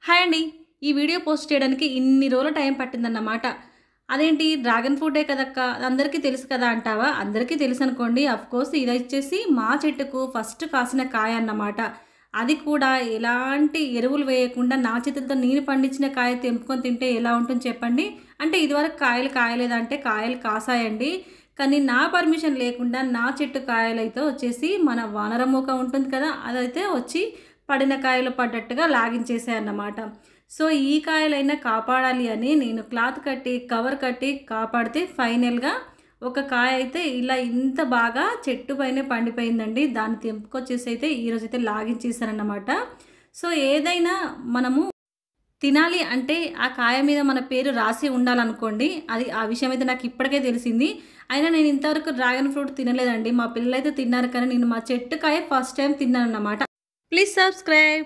Hi అండి. ఈ video post చేయడానికి ఇన్ని రోజులు టైం పట్టిందన్నమాట. అదేంటి డ్రాగన్ ఫ్రూటే కదక్క! అందరికీ తెలుసు కదా అంటావా? అందరికీ తెలుసనుకోండి. అఫ్‌కోర్స్ ఇదొచ్చేసి మా చెట్టుకు ఫస్ట్ కాసిన కాయ అన్నమాట. అది కూడా ఎలాంటి ఎరువులు వేయకుండా నా చేతులతో నేను పండించిన కాయ తెంపుకొని తింటే ఎలా ఉంటుంది చెప్పండి? అంటే ఇదివరకు కాయలు కాయలేదంటే కాయలు కాసాయండి. కానీ నా పర్మిషన్ లేకుండా నా చెట్టు కాయలైతే వచ్చేసి మన వానరమూక ఉంటుంది కదా! అదైతే వచ్చి పడిన కాయలు పడ్డట్టుగా లాగించేసాయన్నమాట. సో, ఈ కాయలైనా కాపాడాలి అని నేను క్లాత్ కట్టి, కవర్ కట్టి కాపాడితే ఫైనల్‌గా ఒక కాయ అయితే ఇలా ఇంత బాగా చెట్టు పైనే పండిపోయిందండి. దాన్ని తెంపుకొచ్చేసి అయితే ఈరోజైతే లాగించేసానన్నమాట. సో, ఏదైనా మనము తినాలి అంటే ఆ కాయ మీద మన పేరు రాసి ఉండాలనుకోండి. అది ఆ విషయం అయితే నాకు ఇప్పటికే తెలిసింది. అయినా నేను ఇంతవరకు డ్రాగన్ ఫ్రూట్ తినలేదండి. మా పిల్లలైతే తిన్నారు కానీ నేను మా చెట్టు కాయ ఫస్ట్ టైమ్ తిన్నానన్నమాట. Please subscribe.